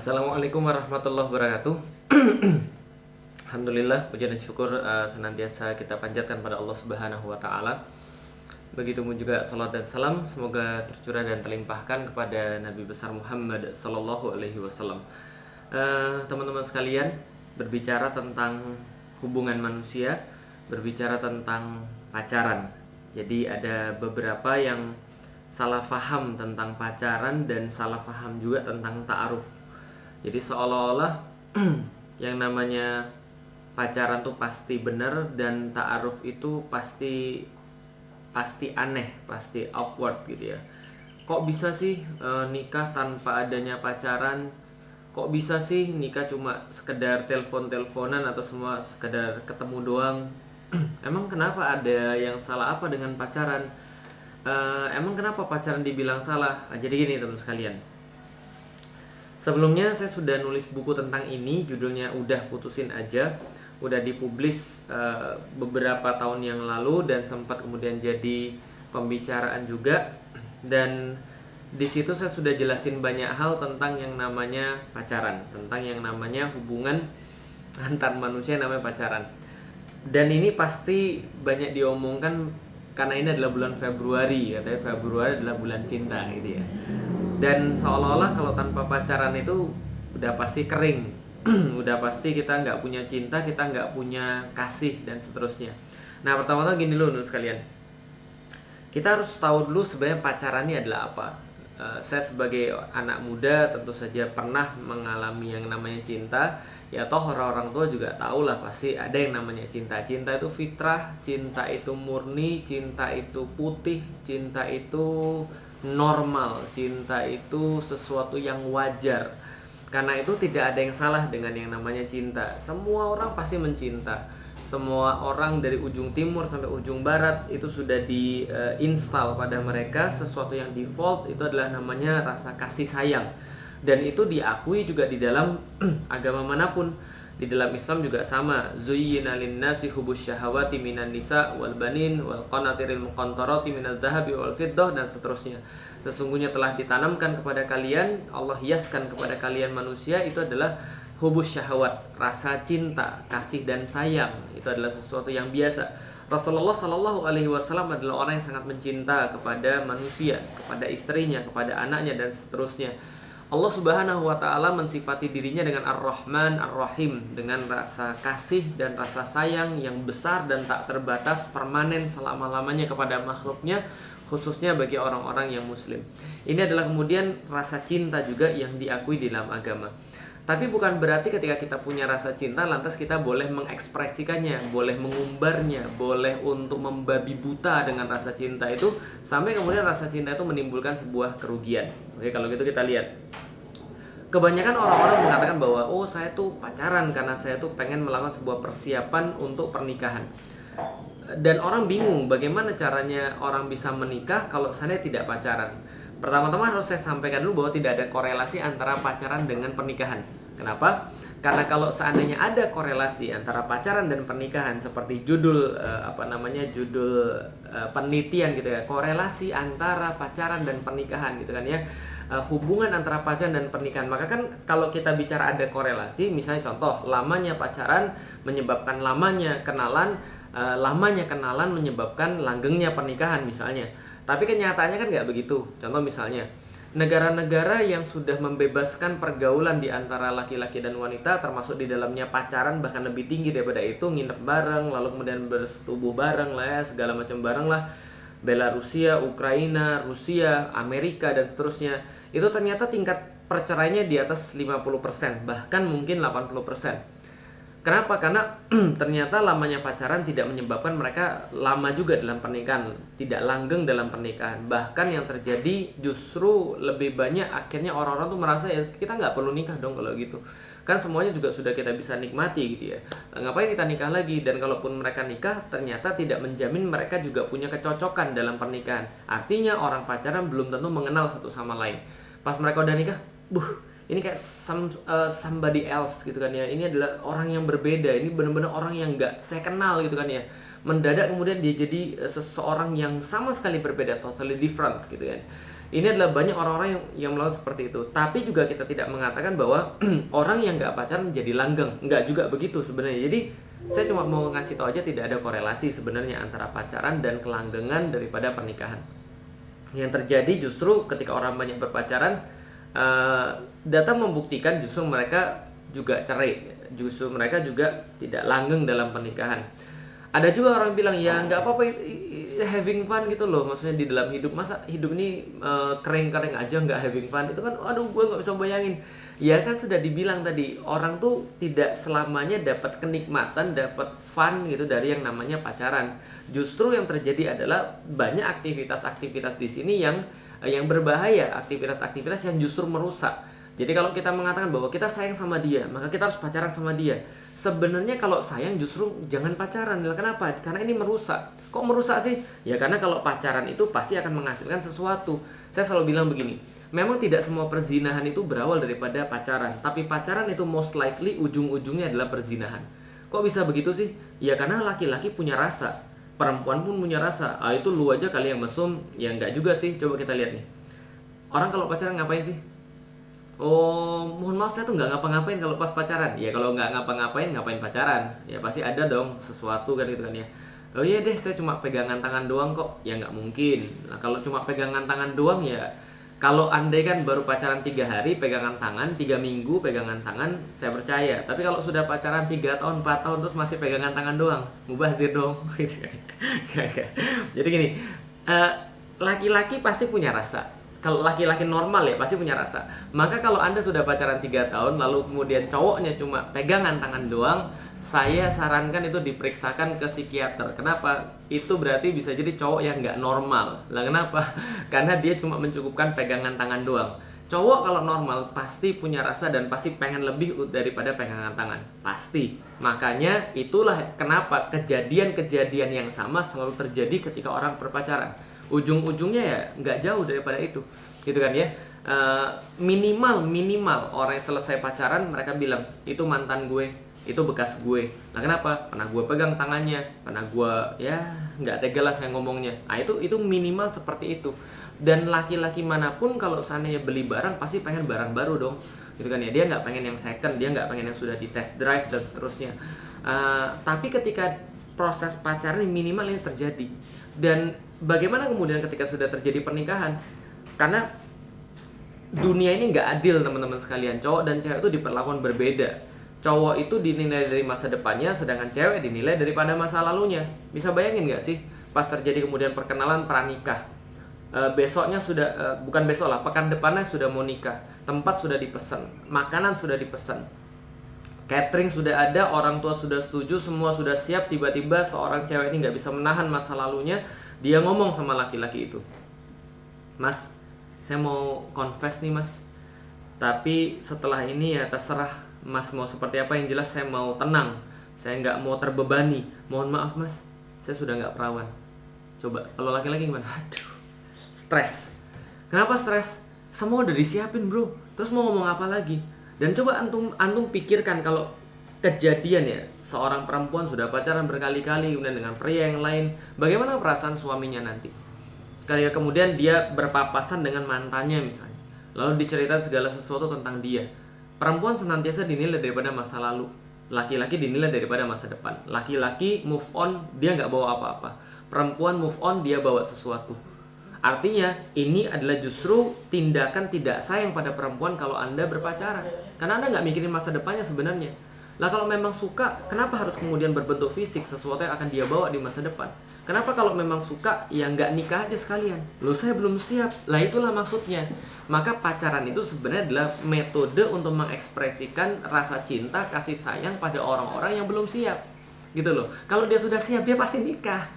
Assalamualaikum warahmatullahi wabarakatuh. Alhamdulillah, puji dan syukur senantiasa kita panjatkan pada Allah Subhanahu wa taala. Begitu pun juga salat dan salam semoga tercurah dan terlimpahkan kepada Nabi besar Muhammad sallallahu alaihi wasallam. Teman-teman sekalian, berbicara tentang hubungan manusia, berbicara tentang pacaran. Jadi ada beberapa yang salah faham tentang pacaran dan salah faham juga tentang ta'aruf. Jadi seolah-olah yang namanya pacaran tuh pasti benar dan ta'aruf itu pasti aneh, pasti awkward gitu ya. Kok bisa sih nikah tanpa adanya pacaran? Kok bisa sih nikah cuma sekedar telepon-teleponan atau semua sekedar ketemu doang? Emang kenapa, ada yang salah apa dengan pacaran? Emang kenapa pacaran dibilang salah? Jadi gini teman sekalian. Sebelumnya saya sudah nulis buku tentang ini, judulnya Udah Putusin Aja. Udah dipublis beberapa tahun yang lalu dan sempat kemudian jadi pembicaraan juga. Dan di situ saya sudah jelasin banyak hal tentang yang namanya pacaran, tentang yang namanya hubungan antar manusia yang namanya pacaran. Dan ini pasti banyak diomongkan karena ini adalah bulan Februari, katanya Februari adalah bulan cinta gitu ya. Dan seolah-olah kalau tanpa pacaran itu udah pasti kering, udah pasti kita nggak punya cinta, kita nggak punya kasih dan seterusnya. Nah pertama-tama gini dulu sekalian, kita harus tahu dulu sebenarnya pacaran ini adalah apa. Saya sebagai anak muda tentu saja pernah mengalami yang namanya cinta. Ya toh orang-orang tua juga tahu lah, pasti ada yang namanya cinta. Cinta itu fitrah, cinta itu murni, cinta itu putih, cinta itu normal, cinta itu sesuatu yang wajar. Karena itu tidak ada yang salah dengan yang namanya cinta. Semua orang pasti mencinta. Semua orang dari ujung timur sampai ujung barat itu sudah diinstal pada mereka sesuatu yang default, itu adalah namanya rasa kasih sayang. Dan itu diakui juga di dalam agama manapun. Di dalam Islam juga sama. Zuyyina lin-nasi hubbus syahawati minan nisa wal banin wal qanatiril muqantarati minadz dzahabi wal fiddah dan seterusnya. Sesungguhnya telah ditanamkan kepada kalian, Allah hiaskan kepada kalian manusia itu adalah hubbus syahawat, rasa cinta, kasih dan sayang. Itu adalah sesuatu yang biasa. Rasulullah Shallallahu alaihi wasallam adalah orang yang sangat mencinta kepada manusia, kepada istrinya, kepada anaknya dan seterusnya. Allah Subhanahu wa taala mensifati dirinya dengan Ar-Rahman Ar-Rahim, dengan rasa kasih dan rasa sayang yang besar dan tak terbatas, permanen selama-lamanya kepada makhluknya, khususnya bagi orang-orang yang muslim. Ini adalah kemudian rasa cinta juga yang diakui di dalam agama. Tapi bukan berarti ketika kita punya rasa cinta lantas kita boleh mengekspresikannya, boleh mengumbarnya, boleh untuk membabi buta dengan rasa cinta itu sampai kemudian rasa cinta itu menimbulkan sebuah kerugian. Oke, kalau gitu kita lihat. Kebanyakan orang-orang mengatakan bahwa oh saya tuh pacaran karena saya tuh pengen melakukan sebuah persiapan untuk pernikahan. Dan orang bingung bagaimana caranya orang bisa menikah kalau saya tidak pacaran. Pertama-tama harus saya sampaikan dulu bahwa tidak ada korelasi antara pacaran dengan pernikahan. Kenapa? Karena kalau seandainya ada korelasi antara pacaran dan pernikahan seperti judul judul penelitian gitu ya, korelasi antara pacaran dan pernikahan gitu kan ya, hubungan antara pacaran dan pernikahan, maka kan kalau kita bicara ada korelasi, misalnya contoh lamanya pacaran menyebabkan lamanya kenalan, lamanya kenalan menyebabkan langgengnya pernikahan misalnya. Tapi kenyataannya kan nggak begitu. Contoh misalnya negara-negara yang sudah membebaskan pergaulan di antara laki-laki dan wanita, termasuk di dalamnya pacaran bahkan lebih tinggi daripada itu, nginep bareng, lalu kemudian bersetubuh bareng lah ya, segala macam bareng lah, Belarusia, Ukraina, Rusia, Amerika dan seterusnya, itu ternyata tingkat perceraiannya di atas 50%, bahkan mungkin 80%. Kenapa? Karena ternyata lamanya pacaran tidak menyebabkan mereka lama juga dalam pernikahan, tidak langgeng dalam pernikahan. Bahkan yang terjadi justru lebih banyak akhirnya orang-orang tuh merasa ya kita nggak perlu nikah dong kalau gitu. Kan semuanya juga sudah kita bisa nikmati gitu ya. Ngapain kita nikah lagi? Dan kalaupun mereka nikah ternyata tidak menjamin mereka juga punya kecocokan dalam pernikahan. Artinya orang pacaran belum tentu mengenal satu sama lain. Pas mereka udah nikah, ini kayak somebody else gitu kan ya. Ini adalah orang yang berbeda. Ini benar-benar orang yang nggak saya kenal gitu kan ya. Mendadak kemudian dia jadi seseorang yang sama sekali berbeda, totally different gitu kan. Ini adalah banyak orang-orang yang melakukan seperti itu. Tapi juga kita tidak mengatakan bahwa orang yang nggak pacaran menjadi langgeng. Nggak juga begitu sebenarnya. Jadi saya cuma mau ngasih tahu aja tidak ada korelasi sebenarnya antara pacaran dan kelanggengan daripada pernikahan. Yang terjadi justru ketika orang banyak berpacaran, data membuktikan justru mereka juga cerai. Justru mereka juga tidak langgeng dalam pernikahan. Ada juga orang bilang ya nggak apa-apa, having fun gitu loh, maksudnya di dalam hidup, masa hidup ini kering-kering aja nggak having fun, itu kan aduh gue nggak bisa bayangin. Ya kan sudah dibilang tadi, orang tuh tidak selamanya dapat kenikmatan, dapat fun gitu dari yang namanya pacaran. Justru yang terjadi adalah banyak aktivitas-aktivitas di sini yang berbahaya, aktivitas-aktivitas yang justru merusak. Jadi kalau kita mengatakan bahwa kita sayang sama dia, maka kita harus pacaran sama dia. Sebenarnya kalau sayang justru jangan pacaran. Kenapa? Karena ini merusak. Kok merusak sih? Ya karena kalau pacaran itu pasti akan menghasilkan sesuatu. Saya selalu bilang begini, memang tidak semua perzinahan itu berawal daripada pacaran, tapi pacaran itu most likely ujung-ujungnya adalah perzinahan. Kok bisa begitu sih? Ya karena laki-laki punya rasa, perempuan pun punya rasa. Itu lu aja kali yang mesum. Ya enggak juga sih. Coba kita lihat nih, orang kalau pacaran ngapain sih? Oh, mohon maaf saya tuh nggak ngapa-ngapain kalau pas pacaran. Ya kalau nggak ngapa-ngapain, ngapain pacaran? Ya pasti ada dong sesuatu kan gitu kan ya. Oh iya deh, saya cuma pegangan tangan doang kok. Ya nggak mungkin. Nah kalau cuma pegangan tangan doang ya, kalau andai kan baru pacaran 3 hari pegangan tangan, 3 minggu pegangan tangan, saya percaya. Tapi kalau sudah pacaran 3 tahun, 4 tahun terus masih pegangan tangan doang, mubazir dong. Jadi gini, laki-laki pasti punya rasa. Kalau laki-laki normal ya pasti punya rasa. Maka kalau Anda sudah pacaran 3 tahun lalu kemudian cowoknya cuma pegangan tangan doang, saya sarankan itu diperiksakan ke psikiater. Kenapa? Itu berarti bisa jadi cowok yang nggak normal. Lah kenapa? Karena dia cuma mencukupkan pegangan tangan doang. Cowok kalau normal pasti punya rasa dan pasti pengen lebih daripada pegangan tangan. Pasti. Makanya itulah kenapa kejadian-kejadian yang sama selalu terjadi ketika orang berpacaran. Ujung-ujungnya ya nggak jauh daripada itu, gitu kan ya. Minimal orang yang selesai pacaran mereka bilang itu mantan gue, itu bekas gue. Nah kenapa? Pernah gue pegang tangannya, pernah gue ya nggak tega lah saya ngomongnya. Nah itu minimal seperti itu. Dan laki-laki manapun kalau seandainya beli barang pasti pengen barang baru dong, gitu kan ya. Dia nggak pengen yang second, dia nggak pengen yang sudah di test drive dan seterusnya. Tapi ketika proses pacaran minimal ini terjadi. Dan bagaimana kemudian ketika sudah terjadi pernikahan? Karena dunia ini nggak adil teman-teman sekalian. Cowok dan cewek itu diperlakukan berbeda. Cowok itu dinilai dari masa depannya, sedangkan cewek dinilai daripada masa lalunya. Bisa bayangin nggak sih? Pas terjadi kemudian perkenalan pranikah, besoknya sudah, bukan besok lah, pekan depannya sudah mau nikah, tempat sudah dipesan, makanan sudah dipesan, catering sudah ada, orang tua sudah setuju, semua sudah siap. Tiba-tiba seorang cewek ini nggak bisa menahan masa lalunya. Dia ngomong sama laki-laki itu, "Mas, saya mau confess nih mas. Tapi setelah ini ya terserah mas mau seperti apa. Yang jelas saya mau tenang. Saya nggak mau terbebani. Mohon maaf mas, saya sudah nggak perawan." Coba kalau laki-laki gimana? Aduh, stres. Kenapa stres? Semua udah disiapin bro. Terus mau ngomong apa lagi? Dan coba antum pikirkan kalau kejadian ya, seorang perempuan sudah pacaran berkali-kali kemudian dengan pria yang lain, bagaimana perasaan suaminya nanti? Kayak kemudian dia berpapasan dengan mantannya misalnya, lalu diceritakan segala sesuatu tentang dia. Perempuan senantiasa dinilai daripada masa lalu, laki-laki dinilai daripada masa depan. Laki-laki move on, dia nggak bawa apa-apa. Perempuan move on, dia bawa sesuatu. Artinya ini adalah justru tindakan tidak sayang pada perempuan kalau Anda berpacaran. Karena Anda nggak mikirin masa depannya sebenarnya. Lah kalau memang suka, kenapa harus kemudian berbentuk fisik sesuatu yang akan dia bawa di masa depan? Kenapa kalau memang suka, ya nggak nikah aja sekalian? Loh saya belum siap. Lah itulah maksudnya. Maka pacaran itu sebenarnya adalah metode untuk mengekspresikan rasa cinta, kasih sayang pada orang-orang yang belum siap. Gitu loh. Kalau dia sudah siap, dia pasti nikah.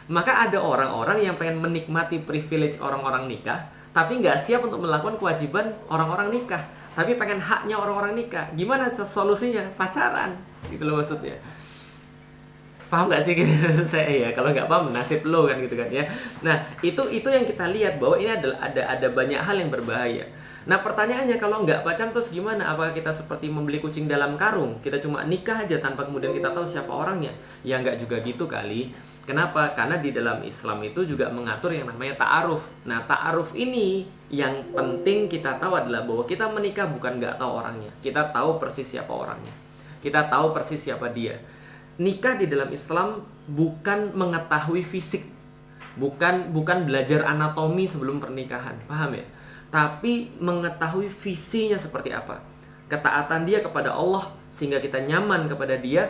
Maka ada orang-orang yang pengen menikmati privilege orang-orang nikah, tapi nggak siap untuk melakukan kewajiban orang-orang nikah, tapi pengen haknya orang-orang nikah. Gimana solusinya? Pacaran, gitu loh maksudnya. Paham nggak sih saya ya? Kalau nggak paham nasib lo kan gitu kan ya. Nah itu yang kita lihat bahwa ini adalah ada banyak hal yang berbahaya. Nah pertanyaannya, kalau nggak pacaran terus gimana? Apakah kita seperti membeli kucing dalam karung? Kita cuma nikah aja tanpa kemudian kita tahu siapa orangnya? Ya nggak juga gitu kali. Kenapa? Karena di dalam Islam itu juga mengatur yang namanya ta'aruf. Nah ta'aruf ini Yang penting kita tahu adalah bahwa kita menikah bukan nggak tahu orangnya. Kita tahu persis siapa orangnya. Kita tahu persis siapa dia. Nikah di dalam Islam bukan mengetahui fisik, bukan belajar anatomi sebelum pernikahan, paham ya? Tapi mengetahui visinya seperti apa, ketaatan dia kepada Allah sehingga kita nyaman kepada dia.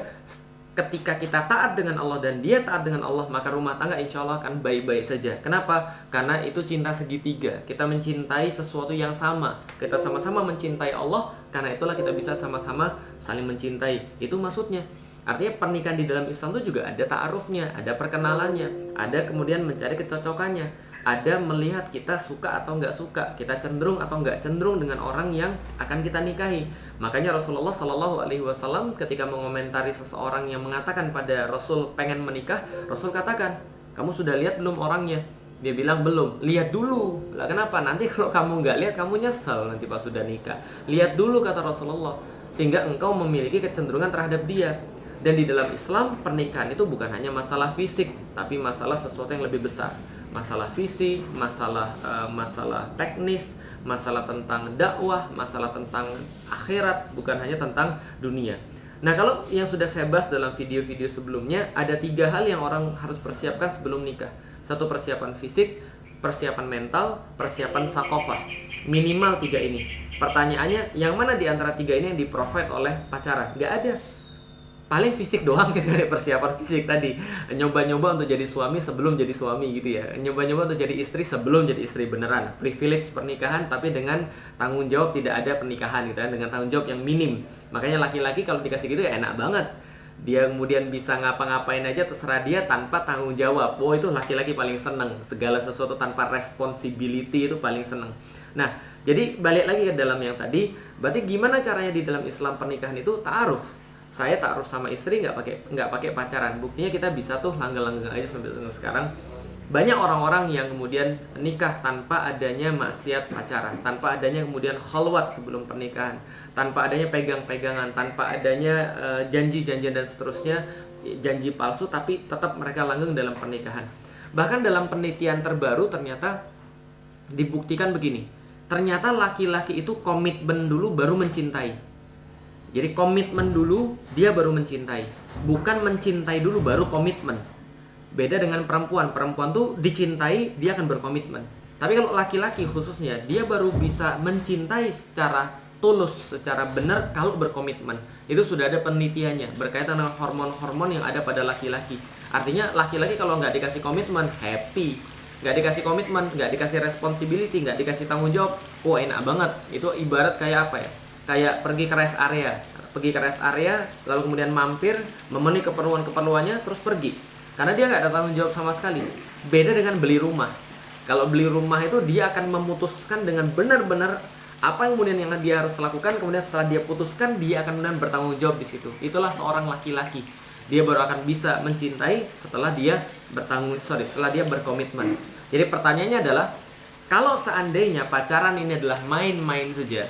Ketika kita taat dengan Allah dan dia taat dengan Allah, maka rumah tangga insya Allah akan baik-baik saja. Kenapa? Karena itu cinta segitiga. Kita mencintai sesuatu yang sama. Kita sama-sama mencintai Allah. Karena itulah kita bisa sama-sama saling mencintai. Itu maksudnya. Artinya pernikahan di dalam Islam itu juga ada ta'arufnya, ada perkenalannya, ada kemudian mencari kecocokannya, ada melihat kita suka atau nggak suka, kita cenderung atau nggak cenderung dengan orang yang akan kita nikahi. Makanya Rasulullah Shallallahu Alaihi Wasallam ketika mengomentari seseorang yang mengatakan pada Rasul pengen menikah, Rasul katakan, kamu sudah lihat belum orangnya? Dia bilang belum. Lihat dulu. Lah kenapa? Nanti kalau kamu nggak lihat, kamu nyesel nanti pas sudah nikah. Lihat dulu kata Rasulullah, sehingga engkau memiliki kecenderungan terhadap dia. Dan di dalam Islam pernikahan itu bukan hanya masalah fisik, tapi masalah sesuatu yang lebih besar. Masalah visi, masalah teknis, masalah tentang dakwah, masalah tentang akhirat, bukan hanya tentang dunia. Nah, kalau yang sudah saya bahas dalam video-video sebelumnya, ada 3 hal yang orang harus persiapkan sebelum nikah. 1, persiapan fisik, persiapan mental, persiapan sakofah. Minimal 3 ini. Pertanyaannya, yang mana di antara 3 ini yang di-provide oleh pacaran? Nggak ada. Paling fisik doang gitu, dari persiapan fisik tadi. Nyoba-nyoba untuk jadi suami sebelum jadi suami gitu ya. Nyoba-nyoba untuk jadi istri sebelum jadi istri beneran. Privilege pernikahan tapi dengan tanggung jawab tidak ada pernikahan gitu kan, dengan tanggung jawab yang minim. Makanya laki-laki kalau dikasih gitu ya enak banget. Dia kemudian bisa ngapa-ngapain aja terserah dia tanpa tanggung jawab. Oh, itu laki-laki paling seneng. Segala sesuatu tanpa responsibility itu paling seneng. Nah, jadi balik lagi ke dalam yang tadi. Berarti gimana caranya di dalam Islam pernikahan itu ta'aruf? Saya ta'aruf sama istri nggak pakai pacaran. Buktinya kita bisa tuh langgeng-langgeng aja sampai sekarang. Banyak orang-orang yang kemudian nikah tanpa adanya maksiat pacaran, tanpa adanya kemudian khalwat sebelum pernikahan, tanpa adanya pegang-pegangan, tanpa adanya janji-janjian dan seterusnya, janji palsu, tapi tetap mereka langgeng dalam pernikahan. Bahkan dalam penelitian terbaru ternyata dibuktikan begini. Ternyata laki-laki itu komitmen dulu baru mencintai. Jadi komitmen dulu dia baru mencintai, bukan mencintai dulu baru komitmen. Beda dengan perempuan. Perempuan tuh dicintai dia akan berkomitmen. Tapi kalau laki-laki khususnya dia baru bisa mencintai secara tulus, secara benar kalau berkomitmen. Itu sudah ada penelitiannya berkaitan dengan hormon-hormon yang ada pada laki-laki. Artinya laki-laki kalau nggak dikasih komitmen happy, nggak dikasih komitmen, nggak dikasih responsibility, nggak dikasih tanggung jawab, wah enak banget. Itu ibarat kayak apa ya? Kayak pergi ke rest area, lalu kemudian mampir, memenuhi keperluannya, terus pergi. Karena dia nggak ada tanggung jawab sama sekali. Beda dengan beli rumah. Kalau beli rumah itu dia akan memutuskan dengan benar-benar apa yang kemudian yang dia harus lakukan. Kemudian setelah dia putuskan, dia akan kemudian bertanggung jawab di situ. Itulah seorang laki-laki. Dia baru akan bisa mencintai setelah dia berkomitmen. Jadi pertanyaannya adalah, kalau seandainya pacaran ini adalah main-main saja,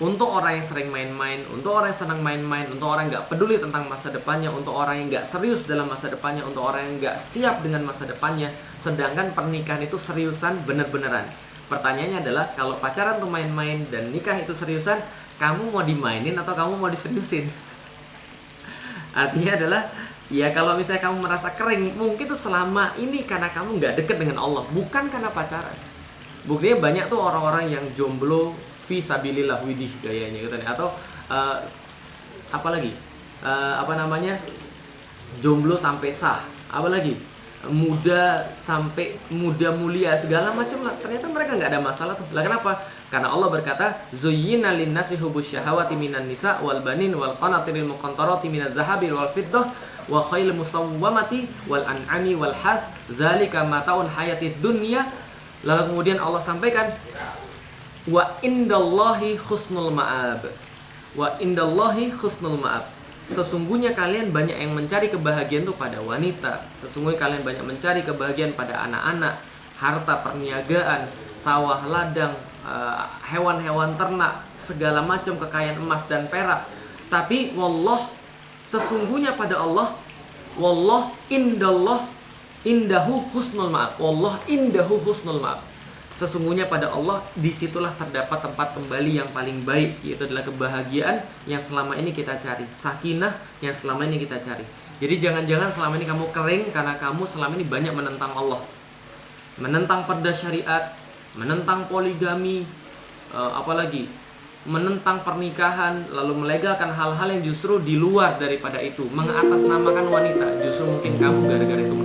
untuk orang yang sering main-main, untuk orang yang senang main-main, untuk orang yang nggak peduli tentang masa depannya, untuk orang yang nggak serius dalam masa depannya, untuk orang yang nggak siap dengan masa depannya, sedangkan pernikahan itu seriusan bener-beneran. Pertanyaannya adalah, kalau pacaran tuh main-main dan nikah itu seriusan, kamu mau dimainin atau kamu mau diseriusin? Artinya adalah, ya kalau misalnya kamu merasa kering, mungkin tuh selama ini karena kamu nggak deket dengan Allah, bukan karena pacaran. Buktinya banyak tuh orang-orang yang jomblo fisabilillah widih gayanya gitu nih, atau jomblo sampai sah, apalagi muda mulia segala macam lah, ternyata mereka nggak ada masalah tuh. Lah kenapa? Karena Allah berkata, zuyyina linnasi hubbus syahawati minan nisa wal banin wal qanatiril muqantarati minadz zahabi wal fiddah wa khailil musawwamati wal an'ami wal hath dzalika mataun hayatid dunya. Lalu kemudian Allah sampaikan, wa indallahi husnul ma'ab. Wa indallahi husnul ma'ab. Sesungguhnya kalian banyak yang mencari kebahagiaan itu pada wanita. Sesungguhnya kalian banyak mencari kebahagiaan pada anak-anak, harta perniagaan, sawah ladang, hewan-hewan ternak, segala macam kekayaan emas dan perak. Tapi wallah, sesungguhnya pada Allah, wallah indallah indahu husnul ma'ab. Wallah indahu husnul ma'ab. sesungguhnya pada Allah disitulah terdapat tempat kembali yang paling baik, yaitu adalah kebahagiaan yang selama ini kita cari, sakinah yang selama ini kita cari. Jadi jangan-jangan selama ini kamu kering karena kamu selama ini banyak menentang Allah, menentang perda syariat, menentang poligami, apalagi menentang pernikahan, lalu melegalkan hal-hal yang justru di luar daripada itu, mengatasnamakan wanita. Justru mungkin kamu gara-gara itu